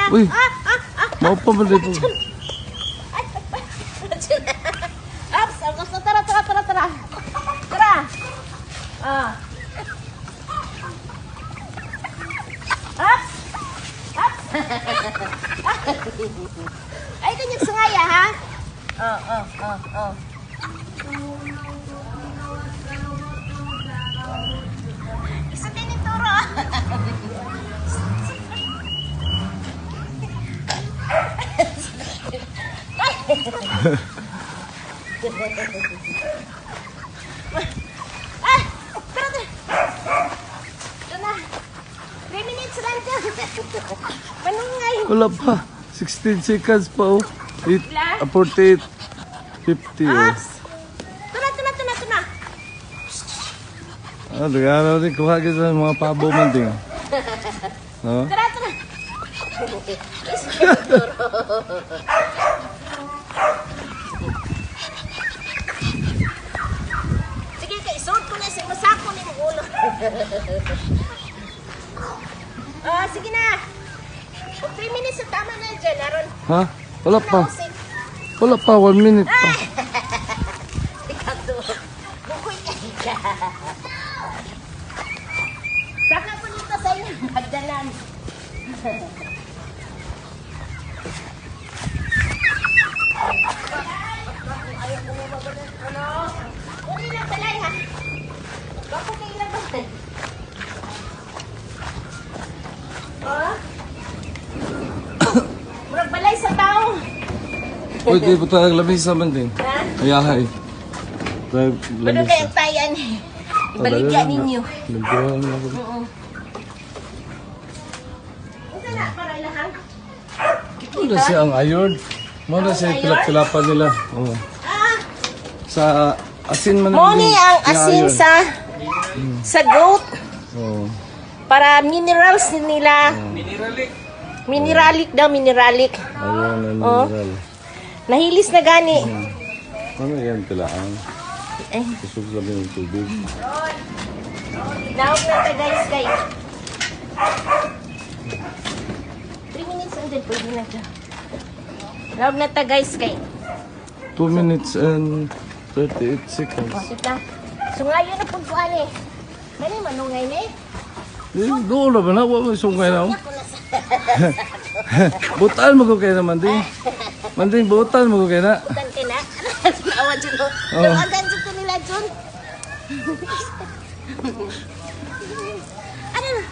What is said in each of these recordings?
Uy, maupa mo dito. Ups, tara. Tara. Ah. Ups. Ay, kanyang sungaya, ha? Oh. Isa din yung turo. Tara. Ito na. 3 minutes lang dyan. Manungay. Wala pa. 16 seconds pa oh. 48, 50 oh. Ups. Tuna. Regalo rin kuha ka sa mga pabo man din. No? Tara. Sige, isuot ko na siya. Masako na yung ulo. Sige na. 3 minutes na tama na dyan. Aron. Ha? Wala pa. Wala pa, 1 minute pa. Ikaw to. Bukoy ka. Saka po dito sa inyo. Magdalan. Ayaw ko mo magalit. Ano? Uli lang balay ha. Bako kayo lang balay. Murag balay sa tao. Uy, di ba tayo lamisa man din? Ha? Ayahay. Tayo Ano lamisa. kayang tayan? Ibaligya ninyo. Nagbuhan na ako. Oo. Ito na, para ilahang. Ano na siya ang iron? Muna siya kilap-kilapan nila. Oh. Sa asin man Moni ang asin sa goat. Oh. Para minerals nila. Mineralic daw, mineralic. Ayun ang Oh. mineral. Nahilis na gani. Ano yan kilaan? Eh, Kusog sabi ng tubig. naog na ta guys kay. 3 minutes and then pwede na siya. Naog na ta guys kay. 2 minutes and 38 seconds. O, kita. Sungayo na pong kuhan eh. Mani manungay ni. Doon na ba na? Huwag mo sungkay na. Ako na sa Butaan mo ko kayo na, Manding. Manding, butaan mo ko kayo na. butan ka na. Awan dyan o. Oo. Tawagan dyan ko nila dyan. Ano na?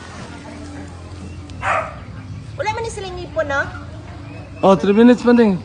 Wala man ni silang ipon, no? Oh, 3 minutes, Manding.